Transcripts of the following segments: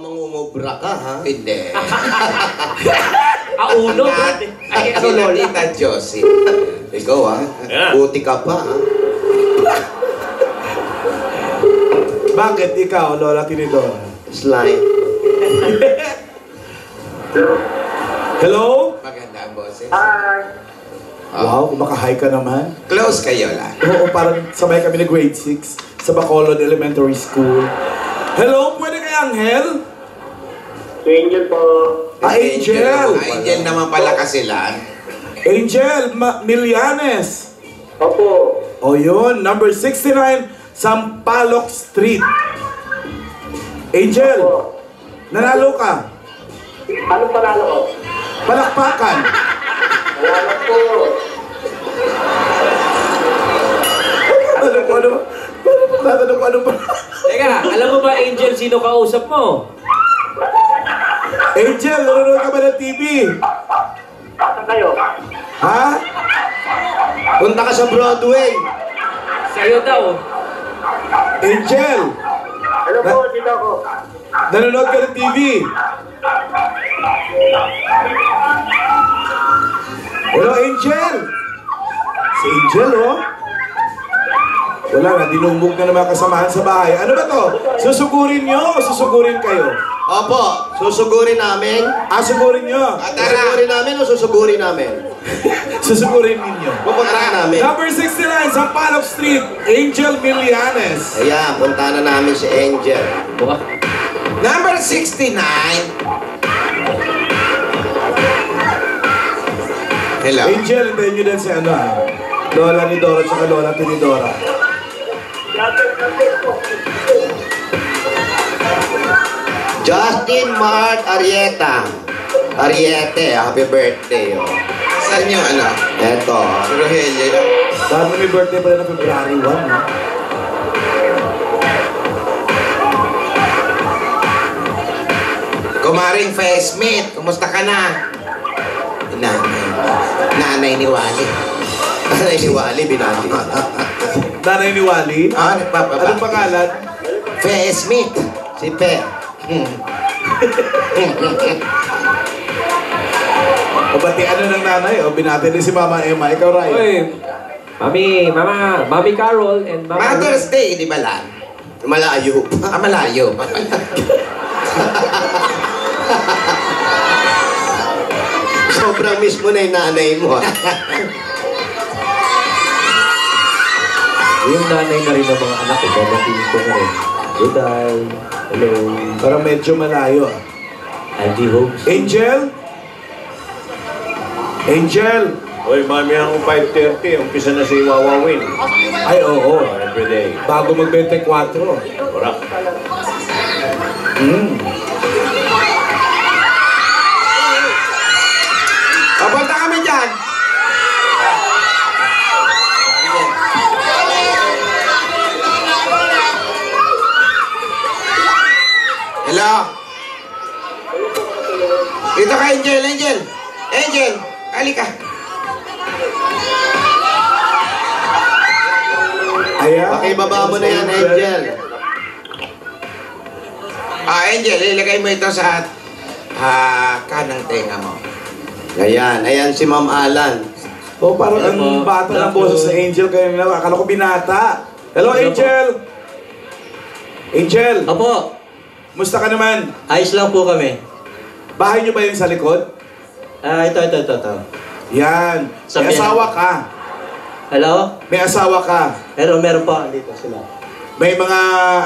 mangungubra ka, ha? Hindi. Uno, brad. Ay, si Lolita Josie. Ikaw, ha? Yeah. Buti ka pa, ha? Bakit ikaw, Lola Tinidora? Slime. Hello? Maganda ang boses. Wow, kumakahay ka naman. Close kayo lang. Oo, parang sabay kami na grade 6 sa Bacolod Elementary School. Hello, pwede kay Angel? Angel po. Angel! Angel naman pala kasi lang. Angel Milianes. Opo. O yun, number 69, Sampaloc Street. Angel, Opo. nanalo ka. Anong panalo ko? Palakpakan. Salamat po. Ano ba? Teka, alam mo ba, Angel, sino kausap mo? Angel, nanonood ka ba ng TV? Saan kayo? Ha? Punta ka sa Broadway. Sa'yo daw. Angel, Hello po, dito ako. nanonood ka ng TV? Hello, Angel! Si Angel, oh. Wala na, dinumbog na naman kasamahan sa bahay. Ano ba to? Susugurin nyo o susugurin kayo? Opo, susugurin namin. Sugurin nyo. Susugurin namin o susugurin namin? Susugurin ninyo. Pupuntahan namin. Number 69, Sampaloc Street, Angel Milianes. Ayan, punta na namin si Angel. Buka. Number 69. Hello. Angel, hintayin nyo din si ano, Lola ni Dora at Lola Tinidora. Justin Mart Arieta. Ariete, happy birthday. Oh. Saan yung ano? Eto, si Rogelio. Dahil may birthday pala na February 1, no? Kumaring Fesmith, kumusta ka na? Nanay ni Wally. Nanay ni Wally, binati. Nanay ni Wally? Nagpapabati. Anong pangalan? Fesmith. Si Pe. O bati ano ng nanay? O binati din si Mama Emma. Ikaw, Ryan. Uy, Mami Carol and Mama... Mother's Day, di ba lang? Malayo. Malayo. Sobrang miss mo na yung nanay mo. Yung nanay na rin ng mga anak ko, babatiin ko na rin. Good day. Hello. Parang medyo malayo. Andy Hope. Angel? Angel? Hoy, mami ang 5:30, umpisa na si Wawawin. Ay, oo. Everyday. Bago mag-24. Correct. Papunta kami dyan. Hello? Dito ka, Angel, Angel. Angel, halika. Ayan. Pakibaba mo na yan, Angel. Angel, ilagay mo ito sa kanang tenga mo. Ayan, ayan si Ma'am Alan. O, parang ang bata ng boses sa Angel kayo nila. Akala ko binata. Hello, Angel! Angel! Opo, Musta ka naman? ayos lang po kami. Bahay niyo ba yun sa likod? Ito. Yan. Sa May asawa ka. Hello? May asawa ka. Meron po, dito sila. May mga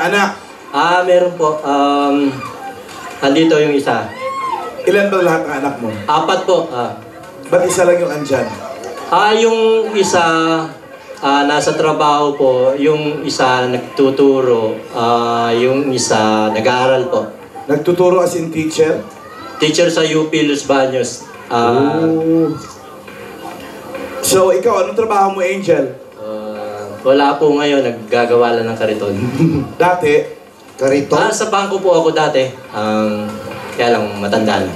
anak. Meron po. Andito yung isa. Ilan ba lahat ng anak mo? 4 po. Ba't isa lang yung andyan? Yung isa, nasa trabaho po. Yung isa nagtuturo. Yung isa nag-aaral po. Nagtuturo as in teacher? Teacher sa UP Los Baños. So, ikaw, anong trabaho mo, Angel? Wala po ngayon, naggagawa lang ng kariton. Dati, Karito, Sa bangko po ako dati. Kaya lang matanda na.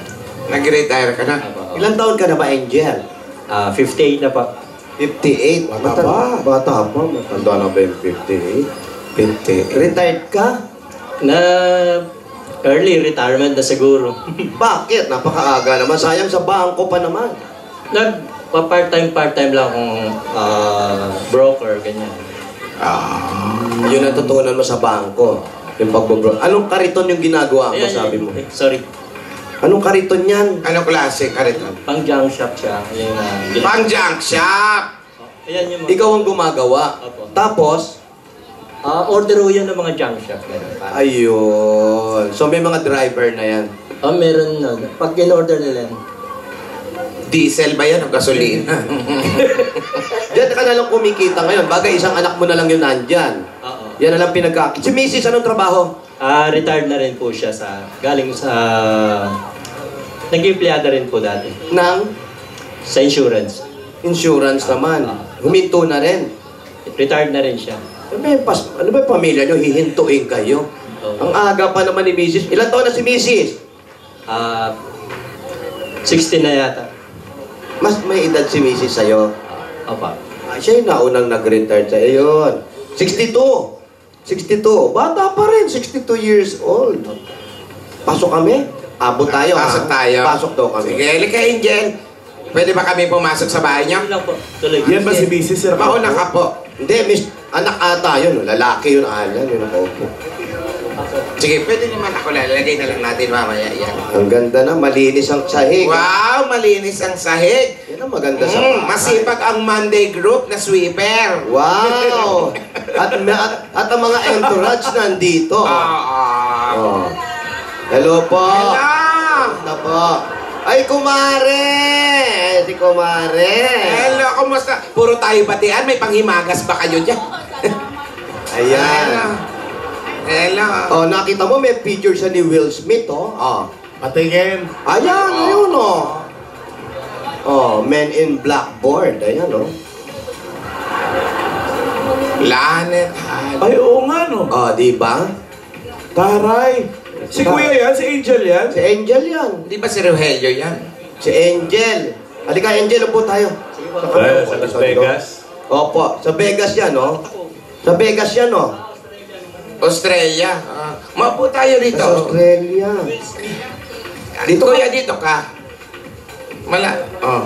nag-retire ka na. Ilang taon ka na ba, Angel? 58 na pa. 58. Bata pa. Bata pa. Matanda na ba yung 58? 58. Retired ka? early retirement na siguro. Bakit? Napakaaga naman. Sayang sa bangko pa naman. Part-time lang akong broker, ganyan. Yun ang tutunan mo sa bangko. Yung pagbobro. Anong kariton yung ginagawa mo, Ayan, sabi mo? Sorry. Anong kariton yan? Anong klase ka rito? Pang junk shop siya. Ayan, Pang junk shop! ayan yung mga... Ikaw ang gumagawa. Opo. Tapos, order ho yan ng mga junk shop. Ganun, ayun. So may mga driver na yan. meron na. Pag in-order nila yan. Diesel ba yan o gasolina? Diyan ka na lang kumikita ngayon. Bagay, isang anak mo na lang yun nandyan. Oo. Yan na lang pinagka... Si Mrs. anong trabaho? Retired na rin po siya galing sa... Nag-empleyada rin po dati. Nang Sa insurance. insurance naman. Huminto na rin. Retired na rin siya. Ano ba yung pamilya nyo? Hihintuin kayo. Oo. Ang aga pa naman ni Mrs. Ilan taon na si Mrs.? 16 na yata. Mas may edad si Mrs. sa'yo. Opa. Siya yung naunang nag-retire sa yun. 62. 62. Bata pa rin. 62 years old. Pasok kami? Abot tayo, Pasok ha? tayo. Pasok daw kami. Sige, halika Angel. Pwede ba kami pumasok sa bahay niyo? Yun lang po. Tuloy. Yan ba si Mrs. Sir? Mauna ka po. Hindi, anak ata yun. Lalaki yun, Alan. Yun ako po. Sige, pwede naman ako lalagay na lang natin mamaya yan. Ang ganda na. Malinis ang sahig. Wow, malinis ang sahig. Yan ang maganda sa bahay. Masipag ang Monday group na sweeper. Wow! At ang mga entourage nandito. Oh. Hello po. Hello! Hello po. Ay, kumare! Si kumare. Hello, kumusta? Puro tayo batian, may panghimagas ba kayo dyan? Ayan. Hello. Oh, nakita mo may picture siya ni Will Smith, oh. Oh. Patingin. Ayan, ayun, oh. Oh, Men in Blackboard. Ayan, oh. Lanet. Ay, oo nga, no. Oh, di ba? Taray. Si Kuya yan? Si Angel yan? Si Angel yan. Di ba si Rogelio yan? Si Angel. Halika, Angel, upo tayo. Sa Las Vegas. Opo, sa Vegas yan, oh. Sa Vegas yan, oh. Australia. Maupo tayo rito. Sa Australia. Dito Kuya, dito ka. Oh.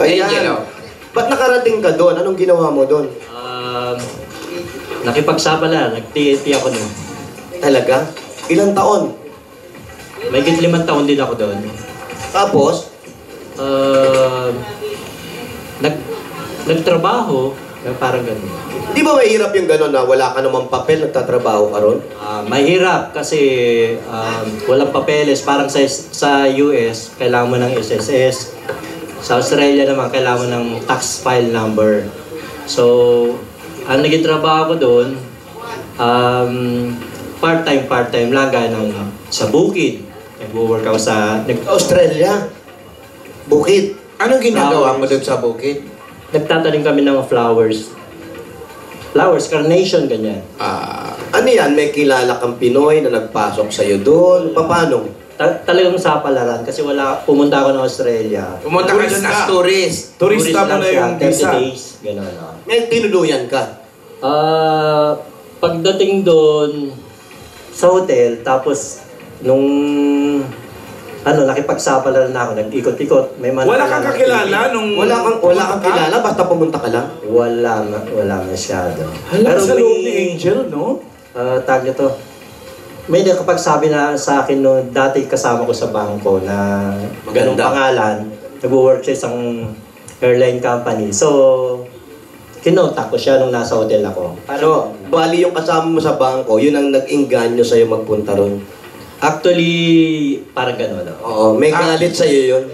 Ayan. Angel, oh. Ba't nakarating ka doon? Anong ginawa mo doon? Nakipagsapala. Nag-TNT ako nun. Talaga? Ilang taon? May 5 taon din ako doon. Tapos, Nagtrabaho. Parang ganun. di ba mahirap yung gano'n na wala ka namang papel, nagtatrabaho ka ron? Mahirap kasi walang papeles. Parang sa US, kailangan mo ng SSS. Sa Australia naman, kailangan mo ng tax file number. So, ang naging trabaho ko doon, part-time lang, gaya ng sa bukid. Nag-work ako sa... Australia? Bukid? Anong ginagawa mo doon sa bukid? Nagtatanim kami ng flowers. Flowers, carnation, ganyan. Ano yan? May kilala kang Pinoy na nagpasok sa'yo doon? Paano? Talagang sa palaran kasi pumunta ako ng Australia. Pumunta ka doon as tourist. Turista mo lang na siya, yung 30 visa. days, gano'n. May tinuluyan ka? Pagdating doon sa hotel, tapos nung nakipagsapalaran na ako, nag-ikot-ikot. May Wala kang kakilala nung... Wala kang kilala, basta pumunta ka lang? Wala masyado. Hala, sa may- loob ni Angel, no? tag ito. May nakapagsabi na sa akin no, dati kasama ko sa bangko na ganung Maganda. pangalan. Nag-work sa isang airline company. So, kinontak ko siya nung nasa hotel ako. Ano, bali yung kasama mo sa bangko, yun ang nag-inganyo sa'yo magpunta ron. Actually, parang gano'n. No? Oo, may galit sa'yo yun.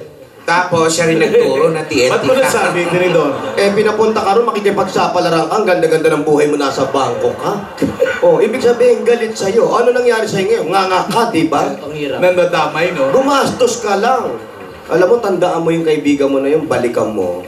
Tapos siya rin nagturo na TNT Ba't mo nasabi, Tinidor? Pinapunta ka ron, makikipagsapalaran ka, ang ganda-ganda ng buhay mo nasa bangko ka. Ibig sabihin, galit sa'yo. Ano nangyari sa'yo ngayon? Nga ka, di ba? Ang hirap. Nandadamay, no? Gumastos ka lang. Alam mo, tandaan mo yung kaibigan mo na yung balikan mo.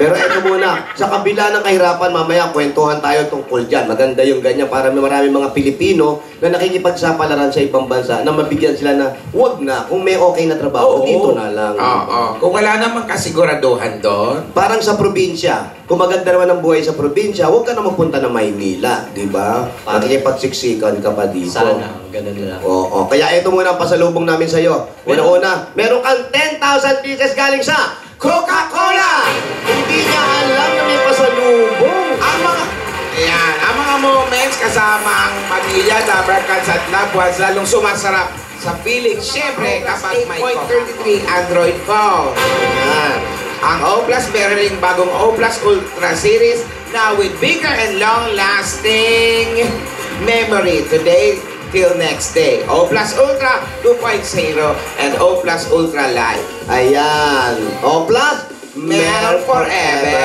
Pero eto muna, sa kabila ng kahirapan, mamaya kwentuhan tayo tungkol dyan. Maganda yung ganyan para may maraming mga Pilipino na nakikipagsapalaran sa ibang bansa na mabigyan sila na, wag na, kung may okay na trabaho, dito na lang. Oo. Kung wala namang kasiguraduhan doon, Parang sa probinsya, kung maganda naman ang buhay sa probinsya, huwag ka na magpunta ng Maynila, di ba? Nakikipagsiksikan ka pa dito. Sana, ganun lang. Oo, kaya ito muna ang pasalubong namin sa'yo. Una-una, meron kang 10,000 pieces galing sa Coca-Cola! Hindi niya alam na may pasalubong. ang mga moments kasama ang pamilya, lover cards at loved ones, lalong sumasarap sa feeling. Siyempre, kapag may 8.33 Android phone. Yan. Ang O Plus meron ring bagong O Plus Ultra Series now with bigger and long-lasting memory today till next day. O Plus Ultra 2.0 and O Plus Ultra Light. Ayan. O plus, Meron forever.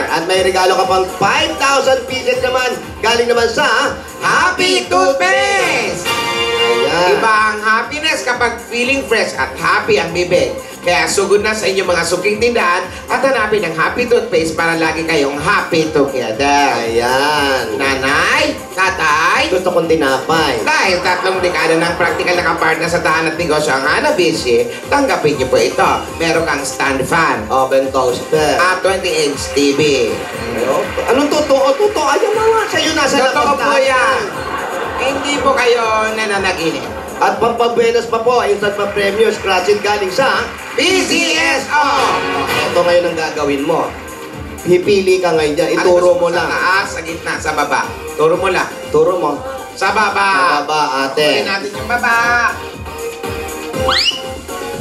At may regalo ka pang 5,000 pieces naman galing naman sa Happy Toothpaste! Ayan. Iba ang happiness kapag feeling fresh at happy ang bibig. Kaya sugod na sa inyong mga suking tindahan at hanapin ang Happy Toothpaste para lagi kayong happy together. Ayan. Nanay, tatay, Gusto kong tinapay. dahil 3 dekada ng practical na kapartner sa tahanan at negosyo ang Hanabishi, tanggapin niyo po ito. Meron kang stand fan Oven toaster. at 20-inch TV. Anong totoo? Totoo. Ayun na nga. Sa'yo nasa Totoo labas po lahat yan. Hindi po kayo nananaginip. At pampabuenas pa po, instant pa premium scratching galing sa PCSO! ito ngayon ang gagawin mo. Pipili ka ngayon dyan. Ituro mo Sa lang. taas, sa gitna, sa baba. Turo mo lang. Turo mo. Sa baba. Sa baba, Tuloy ate. natin yung baba.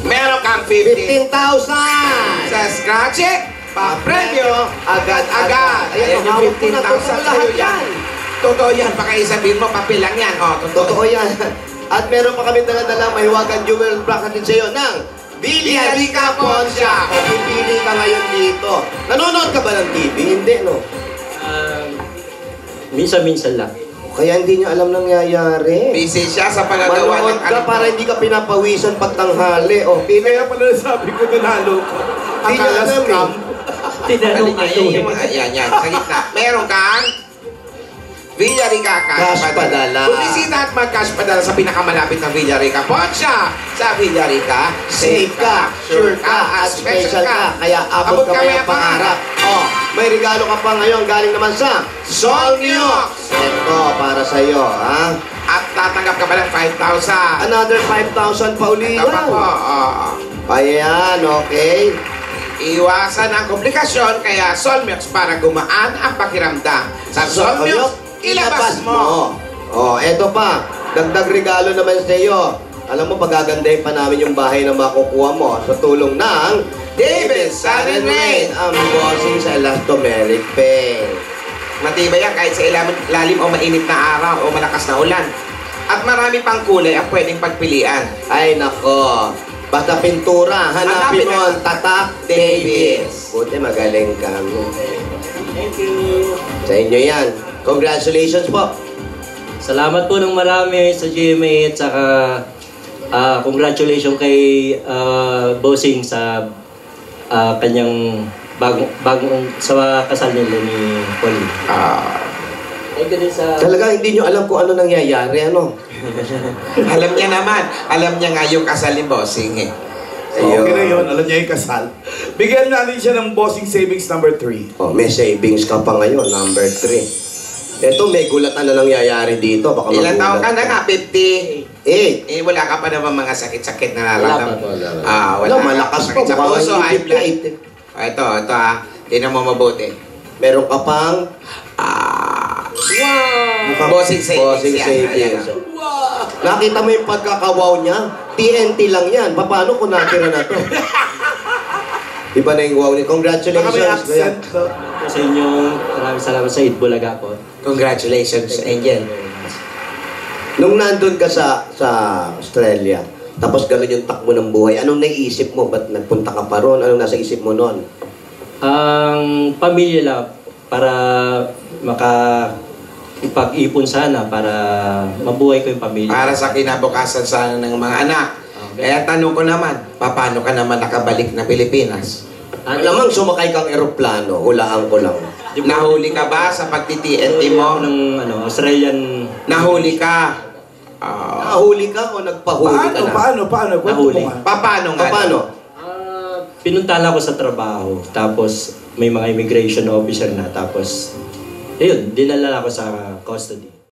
Meron kang 50. 15,000! Sa scratch it, pa-premyo, agad-agad. Ayan, Ayan hawak yung ko na. 15,000 Totoo lahat sa'yo yan. yan. Totoo yan. Baka isabihin mo, papel lang yan. O, Totoo yan. At meron pa kami dala-dala mahiwagang jewel bracelet sa'yo ng Villarica Pawn Shop. O pipili ka ngayon dito. Nanonood ka ba ng TV? Hindi, no? Minsan-minsan lang. Kaya hindi niya alam nangyayari. Busy siya sa pagagawa Manood ng ka para hindi ka pinapawisan pag tanghali. O, pili. Kaya pala sabi ko nanalo ka. Hindi niya Akala alam scam. Tinanong Ayan, yung mga, yan. Sa gitna. Meron kang Villarica Cash padala. Bumisita at mag-cash padala sa pinakamalapit ng Villarica Pawn Shop. Sa Villarica, Safe ka, sure ka, at special ka. Kaya abot ka may pangarap. O, may regalo ka pa ngayon galing naman sa Solmiox. Ito, para sa'yo, ha? At tatanggap ka pa ng 5,000. Another 5,000 pa uli Ito pa po. yan. Ayan, okay. Iwasan ang komplikasyon, kaya Solmiox para gumaan ang pakiramdam. Sa Solmiox, ilabas mo. Oh, eto pa. Dagdag regalo naman sa iyo. Alam mo, pagagandahin pa namin yung bahay na makukuha mo sa tulong ng David Sun and Rain. ang bossing sa elastomeric pen. Matibay yan kahit sa lalim o mainit na araw o malakas na ulan. At marami pang kulay ang pwedeng pagpilian. Ay, nako. Basta pintura, hanapin Hanapin mo na. ang Tatak Davis. Buti magaling ka. Thank you. Sa inyo yan. Congratulations po. Salamat po ng marami sa GMA at saka congratulations kay Bossing sa kanyang bagong sa kasal nila ni Pauline. Thank you din sa... Talaga hindi nyo alam kung ano nangyayari, ano? Alam niya naman. Alam niya nga yung kasal ni Bossing eh. Okay na yun. Alam niya yung kasal. Bigyan natin siya ng bossing savings number 3. Oh, may savings ka pa ngayon, number 3. Ito, may gulatan na nangyayari dito. Baka Ilan taon ka magulat na nga? 50? 8. Eh, wala ka pa naman mga sakit-sakit na Wala nararamdaman. pa. Wala. Wala, malakas pa. Sakit sa Baka puso, hindi high blood. 58. Ito ah. Tingnan mo mabuti. Meron ka pang Bossing savings. bossing yan. savings. Ayan. Nakita mo yung pagkakawaw niya? TNT lang yan. Paano kung natira na to? Iba na yung wow niya. Baka may Congratulations. accent. Sa inyo, maraming salamat sa Itbulaga po. Congratulations, Angel. Nung nandun ka sa Australia, tapos gano'n yung takbo ng buhay, anong naisip mo? Ba't nagpunta ka pa ron? Anong nasa isip mo noon? Ang pamilya lang para ipag-ipon sana para mabuhay ko yung pamilya. Para sa kinabukasan sana ng mga anak. Kaya tanong ko naman, paano ka naman nakabalik na Pilipinas? Alamang sumakay kang eroplano, hulaan ko lang. Nahuli ka ba sa pagti-TNT mo? ng Australian... Nahuli ka. Nahuli ka o nagpahuli ka na? Paano? Kwento Nahuli. mo nga. Paano nga? Paano? Pinuntala ko sa trabaho, tapos may mga immigration officer na, tapos ayun, dinala ako sa custody.